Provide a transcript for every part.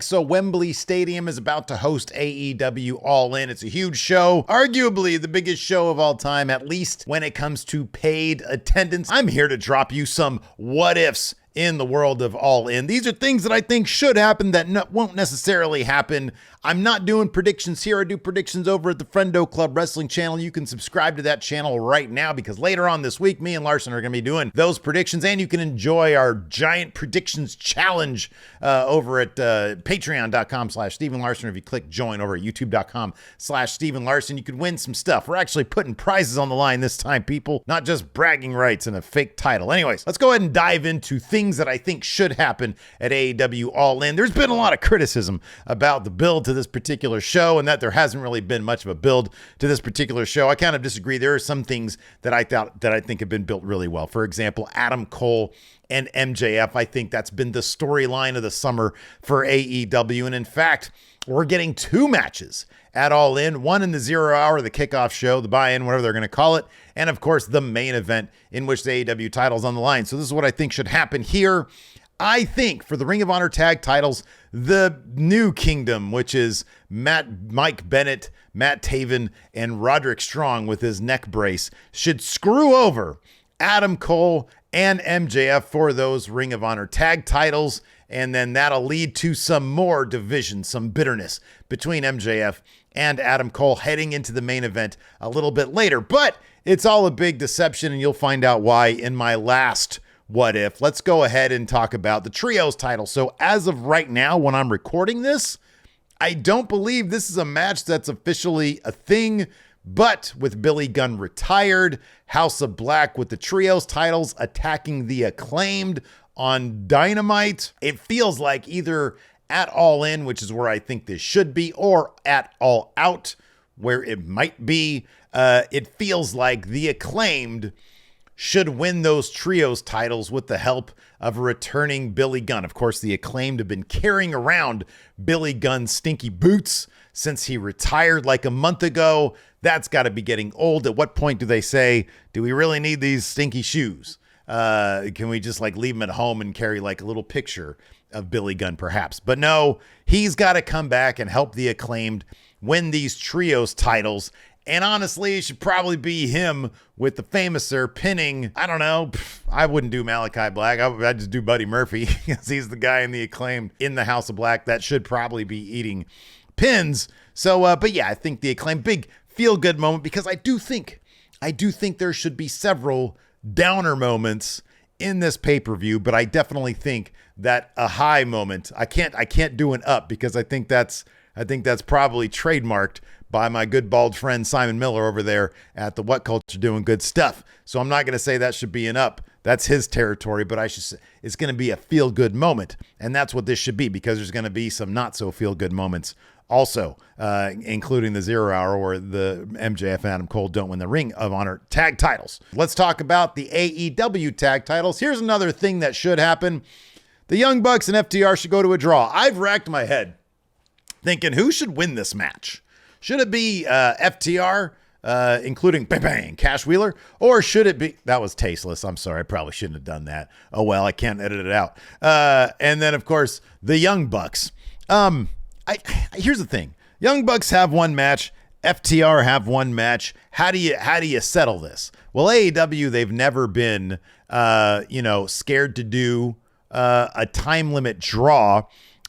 So Wembley Stadium is about to host AEW All In. It's a huge show, arguably the biggest show of all time, at least when it comes to paid attendance. I'm here to drop you some what ifs in the world of All In. These are things that I think should happen that won't necessarily happen. I'm not doing predictions here. I do predictions over at the Friendo Club Wrestling channel. You can subscribe to that channel right now because later on this week, me and Larson are going to be doing those predictions, and you can enjoy our giant predictions challenge over at patreon.com/Steven Larson. If you click join over at youtube.com/Steven Larson, you could win some stuff. We're actually putting prizes on the line this time, people, not just bragging rights and a fake title. Anyways, let's go ahead and dive into things that I think should happen at AEW All In. There's been a lot of criticism about the build to this particular show and that there hasn't really been much of a build to this particular show. I kind of disagree. There are some things that I think have been built really well. For example, Adam Cole and MJF. I think that's been the storyline of the summer for AEW. And in fact, we're getting two matches at All In, one in the 0 hour, the kickoff show, the buy-in, whatever they're going to call it, and of course the main event in which the AEW title's on the line. So this is what I think should happen here. I think for the Ring of Honor tag titles, the new kingdom, which is Mike Bennett, Matt Taven, and Roderick Strong with his neck brace, should screw over Adam Cole and MJF for those Ring of Honor tag titles. And then that'll lead to some more division, some bitterness between MJF and Adam Cole heading into the main event a little bit later. But it's all a big deception, and you'll find out why in my last what if. Let's go ahead and talk about the trios title. So as of right now, when I'm recording this, I don't believe this is a match that's officially a thing, but with Billy Gunn retired, House of Black with the trios titles attacking the Acclaimed on Dynamite, it feels like either at All In, which is where I think this should be, or at All Out, where it might be, it feels like the Acclaimed should win those trios titles with the help of a returning Billy Gunn. Of course, the Acclaimed have been carrying around Billy Gunn's stinky boots since he retired like a month ago. That's got to be getting old. At what point do they say, do we really need these stinky shoes? Can we just like leave him at home and carry like a little picture of Billy Gunn perhaps? But no, he's got to come back and help the Acclaimed win these trios titles. And honestly, it should probably be him with the Famouser pinning. I don't know. I wouldn't do Malachi Black. I'd just do Buddy Murphy because he's the guy in the Acclaimed in the House of Black that should probably be eating pins. So, but yeah, I think the Acclaimed, big feel-good moment, because I do think there should be several downer moments in this pay-per-view, but I definitely think that a high moment, I can't do an up because I think that's probably trademarked by my good bald friend Simon Miller over there at the What Culture doing good stuff. So I'm not going to say that should be an up. That's his territory, but it's going to be a feel-good moment. And that's what this should be, because there's going to be some not so feel-good moments also, including the 0 hour where the MJF and Adam Cole don't win the Ring of Honor tag titles. Let's talk about the AEW tag titles. Here's another thing that should happen. The Young Bucks and FTR should go to a draw. I've racked my head thinking, who should win this match? Should it be FTR, including Cash Wheeler? Or should it be, that was tasteless. I'm sorry. I probably shouldn't have done that. Oh, well, I can't edit it out. And then, of course, the Young Bucks. Here's the thing. Young Bucks have one match. FTR have one match. How do you settle this? Well, AEW, they've never been, scared to do a time limit draw.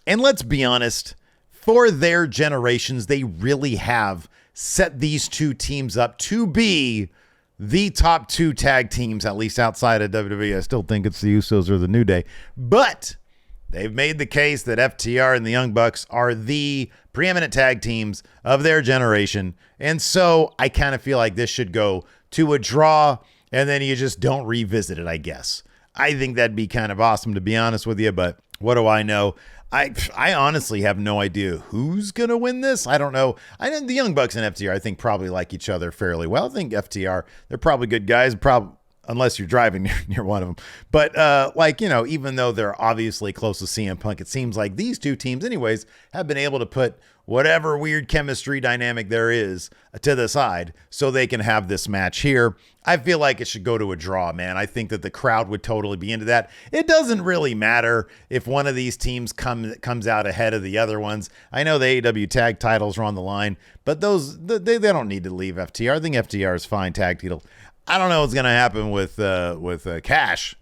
And let's be honest, for their generations, they really have set these two teams up to be the top two tag teams, at least outside of WWE. I still think it's the Usos or the New Day. But they've made the case that FTR and the Young Bucks are the preeminent tag teams of their generation. And so I kind of feel like this should go to a draw, and then you just don't revisit it, I guess. I think that'd be kind of awesome, to be honest with you, but what do I know? I honestly have no idea who's going to win this. I don't know. I think the Young Bucks and FTR, I think, probably like each other fairly well. I think FTR, they're probably good guys. unless you're driving near one of them. But even though they're obviously close to CM Punk, it seems like these two teams anyways have been able to put whatever weird chemistry dynamic there is to the side so they can have this match here. I feel like it should go to a draw, man. I think that the crowd would totally be into that. It doesn't really matter if one of these teams comes out ahead of the other ones. I know the AEW tag titles are on the line, but they don't need to leave FTR. I think FTR is fine tag title. I don't know what's going to happen with Cash,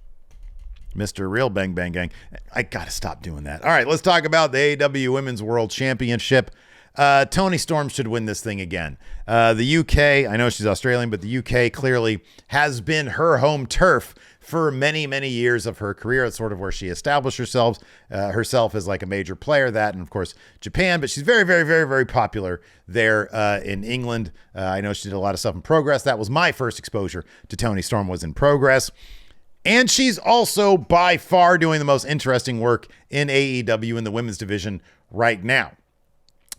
Mr. Real Bang Bang Gang. I got to stop doing that. All right, let's talk about the AEW Women's World Championship. Toni Storm should win this thing again. The UK, I know she's Australian, but the UK clearly has been her home turf for many, many years of her career. It's sort of where she established herself as like a major player, that, and of course Japan, but she's very, very, very, very popular there in England. I know she did a lot of stuff in Progress. That was my first exposure to Toni Storm, was in Progress. And she's also by far doing the most interesting work in AEW in the women's division right now.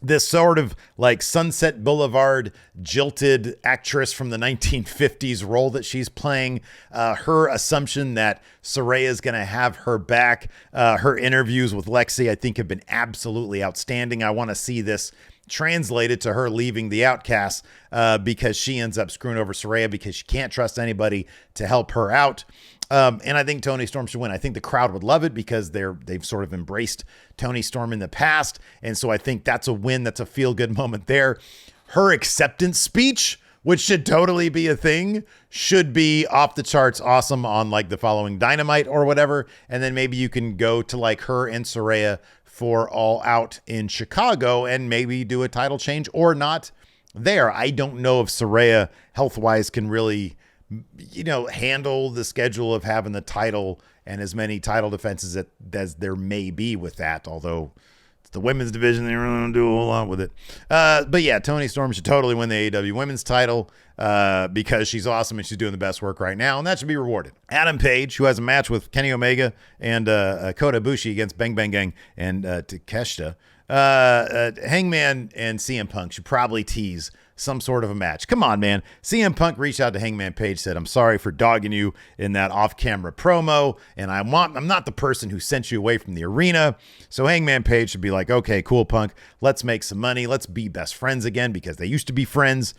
This sort of like Sunset Boulevard jilted actress from the 1950s role that she's playing, her assumption that Saraya is going to have her back, her interviews with Lexi, I think have been absolutely outstanding. I want to see this translated to her leaving the Outcasts because she ends up screwing over Saraya because she can't trust anybody to help her out. And I think Toni Storm should win. I think the crowd would love it because they've sort of embraced Toni Storm in the past. And so I think that's a win. That's a feel-good moment there. Her acceptance speech, which should totally be a thing, should be off the charts awesome on like the following Dynamite or whatever. And then maybe you can go to like her and Saraya for All Out in Chicago and maybe do a title change or not there. I don't know if Saraya health-wise can really handle the schedule of having the title and as many title defenses as there may be with that, although it's the women's division, they really don't do a whole lot with it. But yeah, Toni Storm should totally win the AEW women's title because she's awesome and she's doing the best work right now, and that should be rewarded. Adam Page, who has a match with Kenny Omega and Kota Ibushi against Bang Bang Gang and Takeshita. Hangman and CM Punk should probably tease some sort of a match. Come on, man. CM Punk reached out to Hangman Page, said, "I'm sorry for dogging you in that off-camera promo, and I'm not the person who sent you away from the arena." So Hangman Page should be like, "Okay, cool, Punk. Let's make some money. Let's be best friends again," because they used to be friends.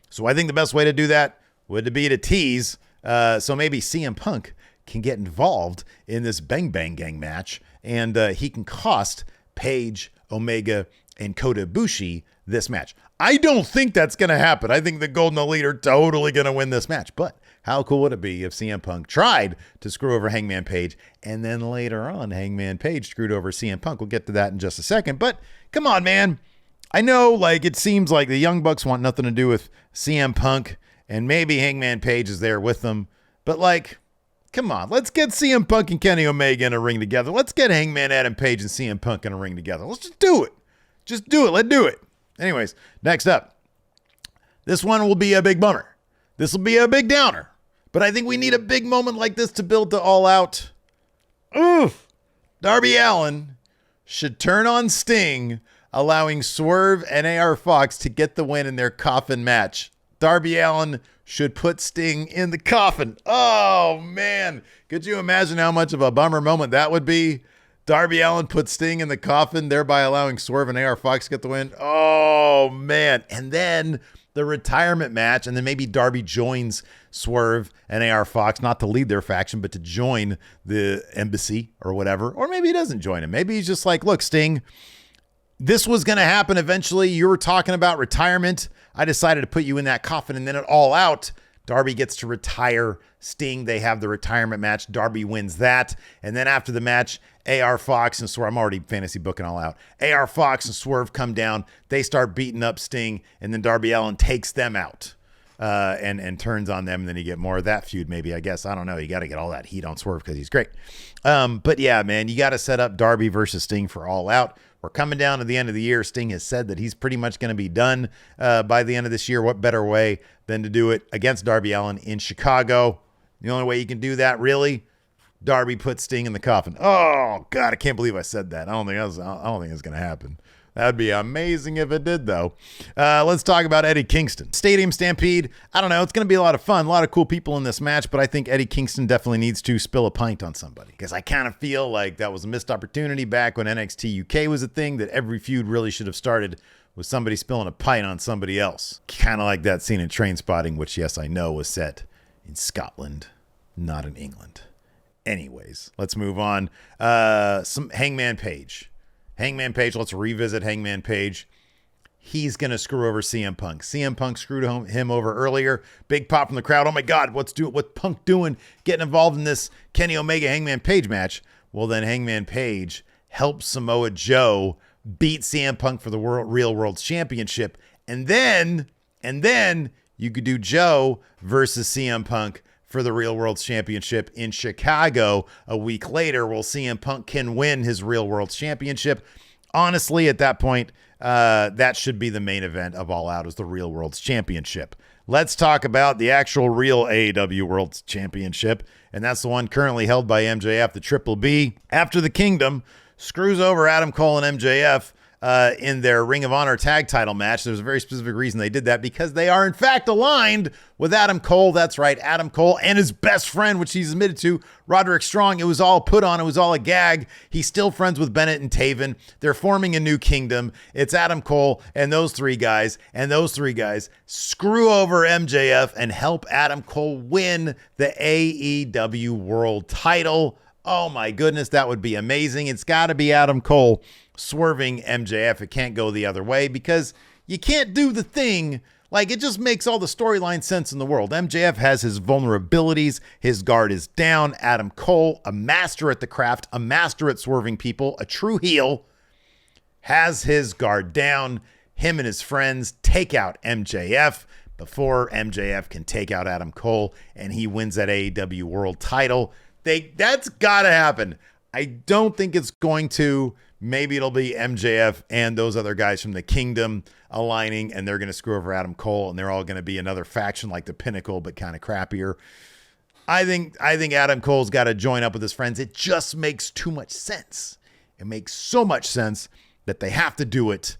So I think the best way to do that would be to tease. So maybe CM Punk can get involved in this Bang Bang Gang match, and he can cost Page, Omega, and Kota Ibushi this match. I don't think that's going to happen. I think the Golden Elite are totally going to win this match. But how cool would it be if CM Punk tried to screw over Hangman Page and then later on Hangman Page screwed over CM Punk? We'll get to that in just a second. But come on, man. I know like it seems like the Young Bucks want nothing to do with CM Punk and maybe Hangman Page is there with them. But like, come on. Let's get CM Punk and Kenny Omega in a ring together. Let's get Hangman Adam Page and CM Punk in a ring together. Let's just do it. Just do it. Let's do it. Anyways, next up. This one will be a big bummer. This will be a big downer. But I think we need a big moment like this to build to All Out. Oof. Darby Allin should turn on Sting, allowing Swerve and AR Fox to get the win in their Coffin match. Darby Allin should put Sting in the coffin. Oh, man. Could you imagine how much of a bummer moment that would be? Darby Allin put Sting in the coffin, thereby allowing Swerve and AR Fox to get the win. Oh, man. And then the retirement match, and then maybe Darby joins Swerve and AR Fox, not to lead their faction, but to join the embassy or whatever. Or maybe he doesn't join him. Maybe he's just like, look, Sting, this was going to happen eventually. You were talking about retirement. I decided to put you in that coffin, and then it All Out. Darby gets to retire Sting. They have the retirement match. Darby wins that. And then after the match, AR Fox and Swerve, I'm already fantasy booking All Out. AR Fox and Swerve come down. They start beating up Sting, and then Darby Allin takes them out and turns on them. And then you get more of that feud, maybe, I guess. I don't know. You got to get all that heat on Swerve because he's great. But yeah, man, you got to set up Darby versus Sting for All Out. We're coming down to the end of the year. Sting has said that he's pretty much going to be done by the end of this year. What better way than to do it against Darby Allin in Chicago? The only way you can do that, really, Darby put Sting in the coffin. Oh God, I can't believe I said that. I don't think it's gonna happen. That'd be amazing if it did, though. Let's talk about Eddie Kingston. Stadium Stampede. I don't know. It's going to be a lot of fun. A lot of cool people in this match, but I think Eddie Kingston definitely needs to spill a pint on somebody because I kind of feel like that was a missed opportunity back when NXT UK was a thing, that every feud really should have started with somebody spilling a pint on somebody else. Kind of like that scene in Trainspotting, which, yes, I know was set in Scotland, not in England. Anyways, let's move on. Some Hangman Page. Let's revisit Hangman Page. He's going to screw over CM Punk. CM Punk screwed him over earlier. Big pop from the crowd. Oh my God, what's Punk doing getting involved in this Kenny Omega Hangman Page match? Well, then Hangman Page helps Samoa Joe beat CM Punk for the Real World Championship. And then you could do Joe versus CM Punk for the Real World Championship in Chicago a week later. Well, CM Punk can win his Real World Championship. Honestly, at that point, that should be the main event of All Out, is the Real World Championship. Let's talk about the actual real AEW World Championship, and that's the one currently held by MJF, the Triple B. After the Kingdom screws over Adam Cole and MJF in their Ring of Honor tag title match. There's a very specific reason they did that, because they are in fact aligned with Adam Cole. That's right, Adam Cole and his best friend, which he's admitted to, Roderick Strong. It was all put on. It was all a gag. He's still friends with Bennett and Taven. They're forming a new kingdom. It's Adam Cole and those three guys, screw over MJF and help Adam Cole win the AEW World title. Oh my goodness, that would be amazing. It's got to be Adam Cole swerving MJF. It can't go the other way, because you can't do the thing. Like, it just makes all the storyline sense in the world. MJF has his vulnerabilities. His guard is down. Adam Cole, a master at the craft, a master at swerving people, a true heel, has his guard down. Him and his friends take out MJF before MJF can take out Adam Cole, and he wins that AEW World title. That's got to happen. I don't think it's going to. Maybe it'll be MJF and those other guys from the Kingdom aligning, and they're going to screw over Adam Cole, and they're all going to be another faction like the Pinnacle, but kind of crappier. I think Adam Cole's got to join up with his friends. It just makes too much sense. It makes so much sense that they have to do it.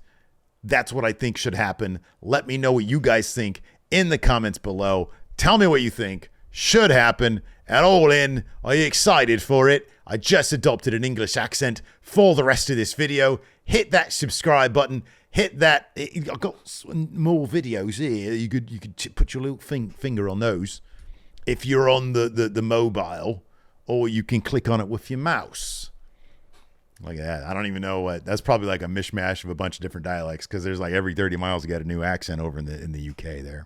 That's what I think should happen. Let me know what you guys think in the comments below. Tell me what you think should happen at All In. Are you excited for it? I just adopted an English accent for the rest of this video. Hit that subscribe button. Hit that. I've got more videos here. You could put your little finger on those if you're on the mobile, or you can click on it with your mouse. Look at that. I don't even know what. That's probably like a mishmash of a bunch of different dialects, because there's like every 30 miles you got a new accent over in the UK there.